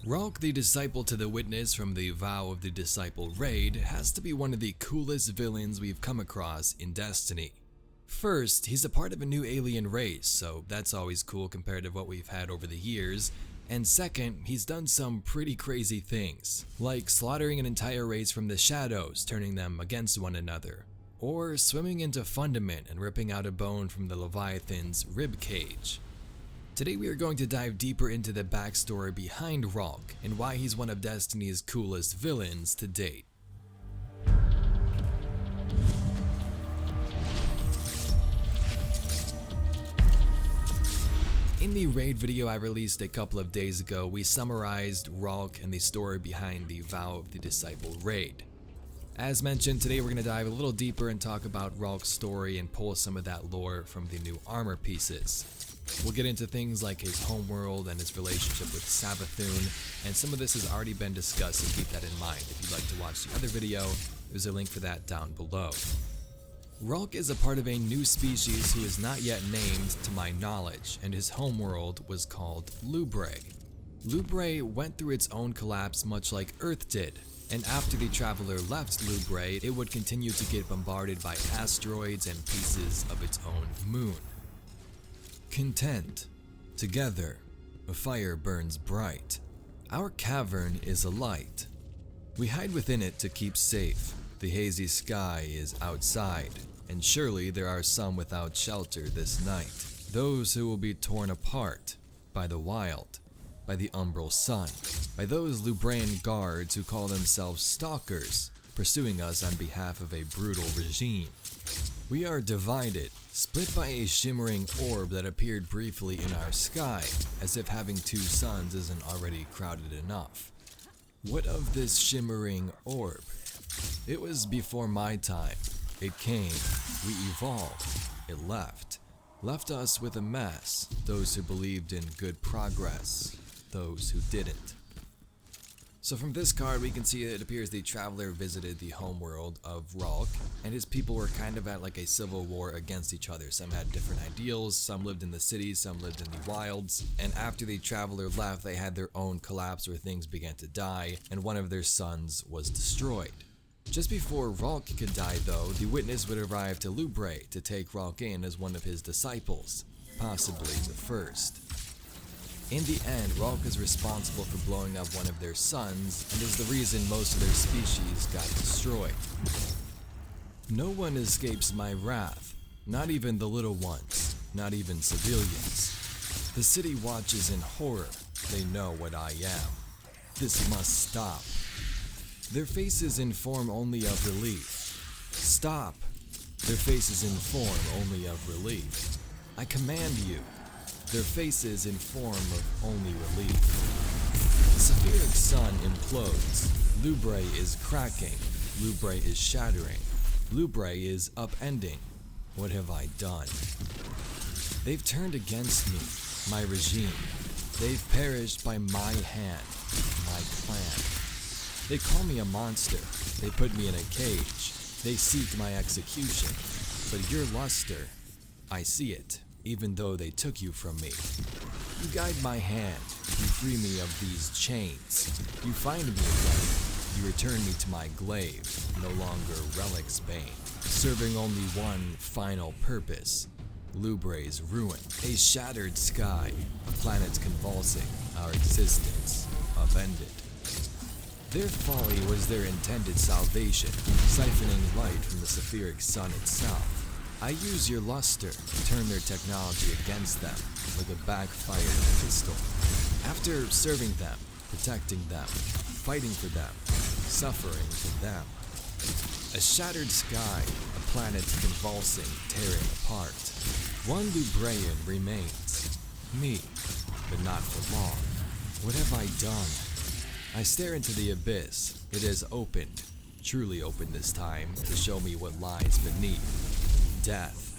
Ralk the Disciple to the Witness from the Vow of the Disciple raid has to be one of the coolest villains we've come across in Destiny. First, he's a part of a new alien race, so that's always cool compared to what we've had over the years. And second, he's done some pretty crazy things, like slaughtering an entire race from the shadows, turning them against one another, or swimming into Fundament and ripping out a bone from the Leviathan's rib cage. Today we are going to dive deeper into the backstory behind Ralk and why he's one of Destiny's coolest villains to date. In the raid video I released a couple of days ago, we summarized Ralk and the story behind the Vow of the Disciple raid. As mentioned, today we're going to dive a little deeper and talk about Ralk's story and pull some of that lore from the new armor pieces. We'll get into things like his homeworld and his relationship with Savathun, and some of this has already been discussed, so keep that in mind. If you'd like to watch the other video, there's a link for that down below. Ralk is a part of a new species who is not yet named to my knowledge, and his homeworld was called Lubrae. Lubrae went through its own collapse much like Earth did, and after the Traveler left Lubrae, it would continue to get bombarded by asteroids and pieces of its own moon. Content. Together, a fire burns bright. Our cavern is alight. We hide within it to keep safe. The hazy sky is outside, and surely there are some without shelter this night. Those who will be torn apart by the wild, by the umbral sun, by those Lubraean guards who call themselves stalkers, pursuing us on behalf of a brutal regime. We are divided, split by a shimmering orb that appeared briefly in our sky, as if having two suns isn't already crowded enough. What of this shimmering orb? It was before my time. It came, we evolved, it left us with a mess, those who believed in good progress, those who didn't. So from this card we can see that it appears the Traveler visited the homeworld of Ralk, and his people were kind of at like a civil war against each other. Some had different ideals, some lived in the cities, some lived in the wilds, and after the Traveler left they had their own collapse where things began to die, and one of their sons was destroyed. Just before Ralk could die though, the Witness would arrive to Lubrae to take Ralk in as one of his disciples, possibly the first. In the end, Ralk is responsible for blowing up one of their sons and is the reason most of their species got destroyed. No one escapes my wrath, not even the little ones, not even civilians. The city watches in horror, they know what I am. This must stop. Their faces inform only of relief. Stop. Their faces inform only of relief. I command you. Their faces inform of only relief. The Saphiric sun implodes. Lubrae is cracking. Lubrae is shattering. Lubrae is upending. What have I done? They've turned against me, my regime. They've perished by my hand, my clan. They call me a monster. They put me in a cage. They seek my execution. But your luster, I see it. Even though they took you from me. You guide my hand, you free me of these chains. You find me again, you return me to my glaive, no longer Relic's bane, serving only one final purpose, Lubrae's ruin. A shattered sky, a planet convulsing, our existence upended. Their folly was their intended salvation, siphoning light from the Saphiric sun itself. I use your luster to turn their technology against them, like a backfired pistol. After serving them, protecting them, fighting for them, suffering for them. A shattered sky, a planet convulsing, tearing apart. One Lubraean remains. Me, but not for long. What have I done? I stare into the abyss. It has opened, truly opened this time, to show me what lies beneath. Death.